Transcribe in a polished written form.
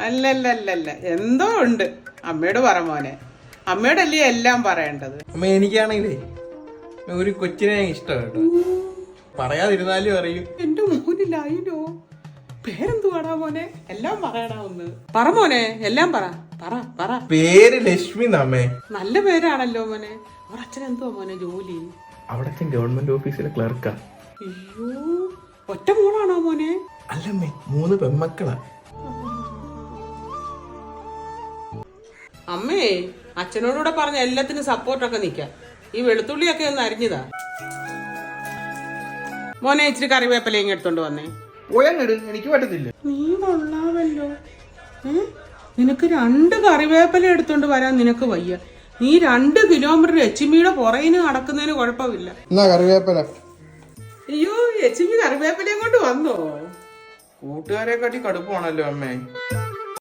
അല്ലല്ലല്ല, എന്തോ ഉണ്ട്. അമ്മയോട് പറ മോനെ, അമ്മയോടല്ലേ എല്ലാം പറയേണ്ടത്. അമ്മ എനിക്കാണെങ്കിലേ ഒരു കൊച്ചിനെ ഇഷ്ടമാണ് കേട്ടോ. പറയാതിരുന്നാലും അറിയും. എന്റെ മോനില്ലായില്ലോ. പേരെന്തുവാടാ മോനെ? എല്ലാം പറയടാ ഒന്ന്. പറ മോനെ, എല്ലാം പറ പറ പറ. പേര് ലക്ഷ്മി നമ്മേ. നല്ല പേരാണല്ലോ മോനെ. അവർ അച്ഛൻ എന്തുവാ മോനെ ജോലി? അവിടത്തെ ഗവൺമെന്റ് ഓഫീസിലെ ക്ലർക്കാ. അയ്യോ, ഒറ്റ മോളാണോ മോനെ? അല്ലമ്മേ, 3 പെൺമക്കളാ. അമ്മേ, അച്ഛനോടുകൂടെ പറഞ്ഞ എല്ലാത്തിനും സപ്പോർട്ടൊക്കെ നിക്കാം. ഈ വെളുത്തുള്ളിയൊക്കെ ഒന്ന് അരിഞ്ഞതാ. മോനെ, ഇച്ചിരി കറിവേപ്പിലയും എടുത്തോണ്ട് വന്നേ. പോയങ്ങട്, എനിക്ക് പറ്റത്തില്ല. നീ കൊള്ളാമല്ലോ. നിനക്ക് 2 കറിവേപ്പില എടുത്തോണ്ട് വരാൻ നിനക്ക് വയ്യ. നീ 2 കിലോമീറ്റർ എച്ചിമിയുടെ പുറകിന് നടക്കുന്നതിന് കുഴപ്പമില്ല. കറിവേപ്പില. അയ്യോ, എച്ചിമി കറിവേപ്പിലയും കൊണ്ട് വന്നോ? കൂട്ടുകാരെ കാട്ടി കടുപ്പമാണല്ലോ അമ്മേ.